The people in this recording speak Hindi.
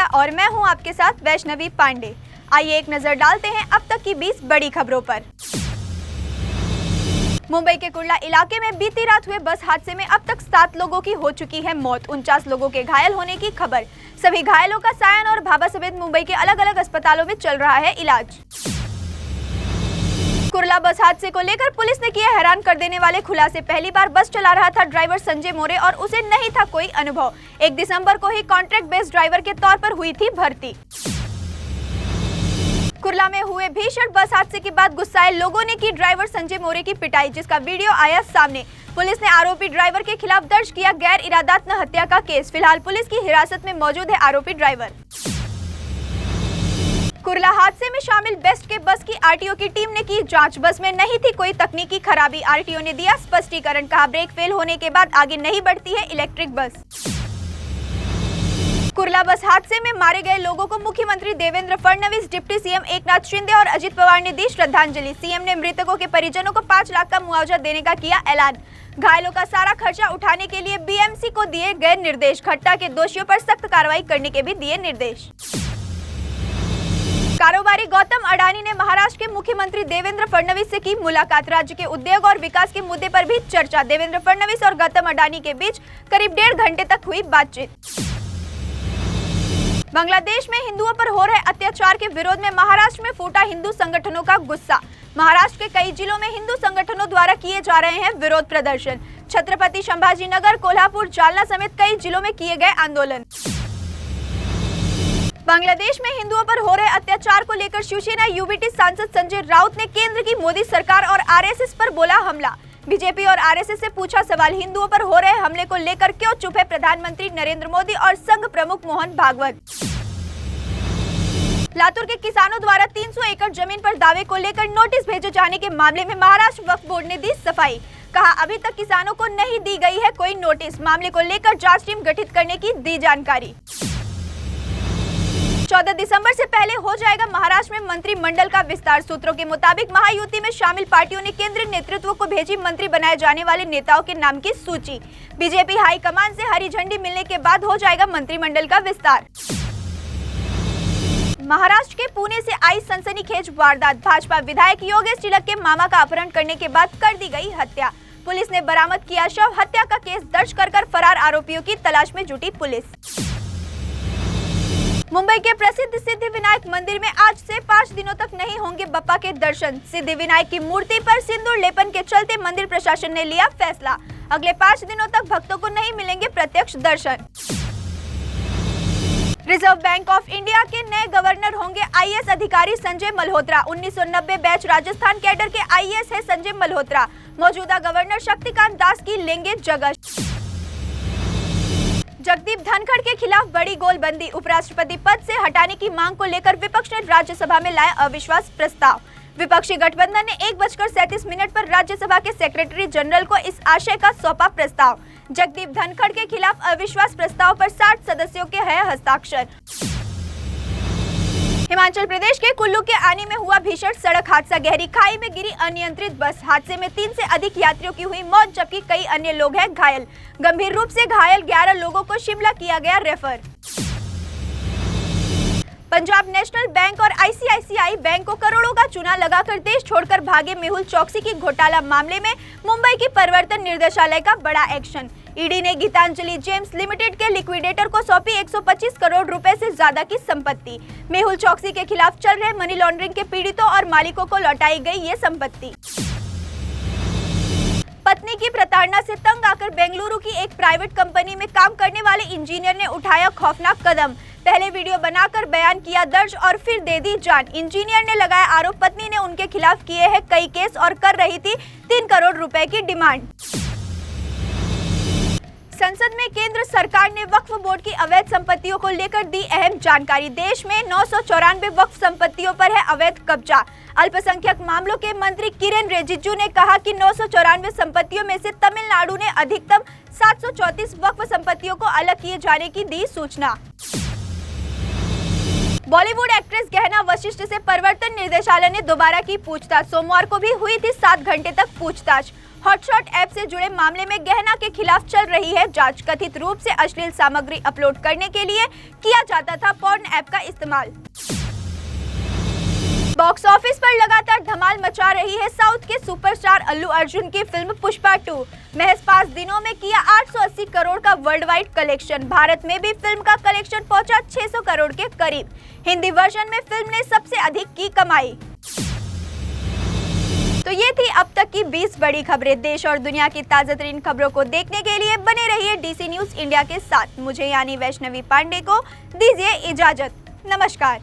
इंडिया और मैं हूं आपके साथ वैष्णवी पांडे। आइए एक नजर डालते हैं अब तक की 20 बड़ी खबरों पर। मुंबई के कुर्ला इलाके में बीती रात हुए बस हादसे में अब तक 7 लोगों की हो चुकी है मौत, 49 लोगों के घायल होने की खबर। सभी घायलों का सायन और भाभा समेत मुंबई के अलग अलग अस्पतालों में चल रहा है इलाज। कुर्ला बस हादसे को लेकर पुलिस ने किया हैरान कर देने वाले खुलासे। पहली बार बस चला रहा था ड्राइवर संजय मोरे और उसे नहीं था कोई अनुभव। 1 दिसंबर को ही कॉन्ट्रैक्ट बेस्ड ड्राइवर के तौर पर हुई थी भर्ती। कुर्ला में हुए भीषण बस हादसे के बाद गुस्साए लोगों ने की ड्राइवर संजय मोरे की पिटाई, जिसका वीडियो आया सामने। पुलिस ने आरोपी ड्राइवर के खिलाफ दर्ज किया गैर इरादात्मक हत्या का केस। फिलहाल पुलिस की हिरासत में मौजूद है आरोपी ड्राइवर। कुर्ला हादसे में शामिल बेस्ट के बस की आरटीओ की टीम ने की जांच। बस में नहीं थी कोई तकनीकी खराबी। आरटीओ ने दिया स्पष्टीकरण, कहा ब्रेक फेल होने के बाद आगे नहीं बढ़ती है इलेक्ट्रिक बस। कुर्ला बस हादसे में मारे गए लोगों को मुख्यमंत्री देवेंद्र फडणवीस, डिप्टी सीएम एकनाथ शिंदे और अजित पवार ने दी श्रद्धांजलि। सीएम ने मृतकों के परिजनों को 5 लाख का मुआवजा देने का किया ऐलान। घायलों का सारा खर्चा उठाने के लिए बीएमसी को दिए गए निर्देश। घटना के दोषियों पर सख्त कार्रवाई करने के भी दिए निर्देश। कारोबारी गौतम अडानी ने महाराष्ट्र के मुख्यमंत्री देवेंद्र फडणवीस से की मुलाकात। राज्य के उद्योग और विकास के मुद्दे पर भी चर्चा। देवेंद्र फडणवीस और गौतम अडानी के बीच करीब 1.5 घंटे तक हुई बातचीत। बांग्लादेश में हिंदुओं पर हो रहे अत्याचार के विरोध में महाराष्ट्र में फूटा हिंदू संगठनों का गुस्सा। महाराष्ट्र के कई जिलों में हिंदू संगठनों द्वारा किए जा रहे हैं विरोध प्रदर्शन। छत्रपति संभाजीनगर, कोल्हापुर, जालना समेत कई जिलों में किए गए आंदोलन। बांग्लादेश में हिंदुओं पर हो रहे अत्याचार को लेकर शिवसेना यूबीटी सांसद संजय राउत ने केंद्र की मोदी सरकार और आरएसएस पर बोला हमला। बीजेपी और आरएसएस से पूछा सवाल, हिंदुओं पर हो रहे हमले को लेकर क्यों चुप है प्रधानमंत्री नरेंद्र मोदी और संघ प्रमुख मोहन भागवत। लातूर के किसानों द्वारा 300 एकड़ जमीन पर दावे को लेकर नोटिस भेजे जाने के मामले में महाराष्ट्र वक्फ बोर्ड ने दी सफाई। कहा अभी तक किसानों को नहीं दी गई है कोई नोटिस। मामले को लेकर जांच टीम गठित करने की दी जानकारी। 14 दिसंबर से पहले हो जाएगा महाराष्ट्र में मंत्रिमंडल का विस्तार। सूत्रों के मुताबिक महायुति में शामिल पार्टियों ने केंद्रीय नेतृत्व को भेजी मंत्री बनाए जाने वाले नेताओं के नाम की सूची। बीजेपी हाईकमान से हरी झंडी मिलने के बाद हो जाएगा मंत्रिमंडल का विस्तार। महाराष्ट्र के पुणे से आई सनसनीखेज वारदात। भाजपा विधायक योगेश टिलक के मामा का अपहरण करने के बाद कर दी गई हत्या। पुलिस ने बरामद किया शव। हत्या का केस दर्ज कर फरार आरोपियों की तलाश में जुटी पुलिस। मुंबई के प्रसिद्ध सिद्धिविनायक मंदिर में आज से 5 दिनों तक नहीं होंगे बप्पा के दर्शन। सिद्धिविनायक की मूर्ति पर सिंदूर लेपन के चलते मंदिर प्रशासन ने लिया फैसला। अगले 5 दिनों तक भक्तों को नहीं मिलेंगे प्रत्यक्ष दर्शन। रिजर्व बैंक ऑफ इंडिया के नए गवर्नर होंगे आईएएस अधिकारी संजय मल्होत्रा। 1990 बैच राजस्थान कैडर के आईएएस है संजय मल्होत्रा। मौजूदा गवर्नर शक्तिकांत दास की लेंगे जगह। जगदीप धनखड़ के खिलाफ बड़ी गोलबंदी। उपराष्ट्रपति पद से हटाने की मांग को लेकर विपक्ष ने राज्यसभा में लाया अविश्वास प्रस्ताव। विपक्षी गठबंधन ने 1:37 पर राज्यसभा के सेक्रेटरी जनरल को इस आशय का सौंपा प्रस्ताव। जगदीप धनखड़ के खिलाफ अविश्वास प्रस्ताव पर 60 सदस्यों के हैं हस्ताक्षर। हिमाचल प्रदेश के कुल्लू के आनी में हुआ भीषण सड़क हादसा। गहरी खाई में गिरी अनियंत्रित बस। हादसे में 3 से अधिक यात्रियों की हुई मौत, जबकि कई अन्य लोग हैं घायल। गंभीर रूप से घायल 11 लोगों को शिमला किया गया रेफर। पंजाब नेशनल बैंक और आईसीआईसीआई बैंक को करोड़ों का चूना लगाकर देश छोड़कर भागे मेहुल चौकसी की घोटाला मामले में मुंबई की प्रवर्तन निर्देशालय का बड़ा एक्शन। ईडी ने गीतांजलि जेम्स लिमिटेड के लिक्विडेटर को सौंपी 125 करोड़ रुपए से ज्यादा की संपत्ति। मेहुल चौकसी के खिलाफ चल रहे मनी लॉन्ड्रिंग के पीड़ितों और मालिकों को लौटाई गई ये संपत्ति। पत्नी की प्रताड़ना से तंग आकर बेंगलुरु की एक प्राइवेट कंपनी में काम करने वाले इंजीनियर ने उठाया खौफनाक कदम। पहले वीडियो बनाकर बयान किया दर्ज और फिर दे दी जान। इंजीनियर ने लगाया आरोप, पत्नी ने उनके खिलाफ किए हैं कई केस और कर रही थी 3 करोड़ रुपए की डिमांड। संसद में केंद्र सरकार ने वक्फ बोर्ड की अवैध संपत्तियों को लेकर दी अहम जानकारी। देश में 994 वक्फ संपत्तियों पर है अवैध कब्जा। अल्पसंख्यक मामलों के मंत्री किरेन रिजिजू ने कहा कि 994 संपत्तियों में से तमिलनाडु ने अधिकतम 734 वक्फ संपत्तियों को अलग किए जाने की दी सूचना। बॉलीवुड एक्ट्रेस गहना वशिष्ठ से प्रवर्तन निर्देशालय ने दोबारा की पूछताछ। सोमवार को भी हुई थी 7 घंटे तक पूछताछ। हॉटशॉट ऐप से जुड़े मामले में गहना के खिलाफ चल रही है जांच। कथित रूप से अश्लील सामग्री अपलोड करने के लिए किया जाता था पोर्न ऐप का इस्तेमाल। बॉक्स ऑफिस पर लगातार धमाल मचा रही है साउथ के सुपरस्टार अल्लू अर्जुन की फिल्म पुष्पा 2। महज 5 दिनों में किया 880 करोड़ का वर्ल्ड वाइड कलेक्शन। भारत में भी फिल्म का कलेक्शन पहुंचा 600 करोड़ के करीब। हिंदी वर्जन में फिल्म ने सबसे अधिक की कमाई। तो ये थी अब तक की 20 बड़ी खबरें। देश और दुनिया की ताजा तरीन खबरों को देखने के लिए बने रहिए DC न्यूज इंडिया के साथ। मुझे यानी वैष्णवी पांडे को दीजिए इजाजत। नमस्कार।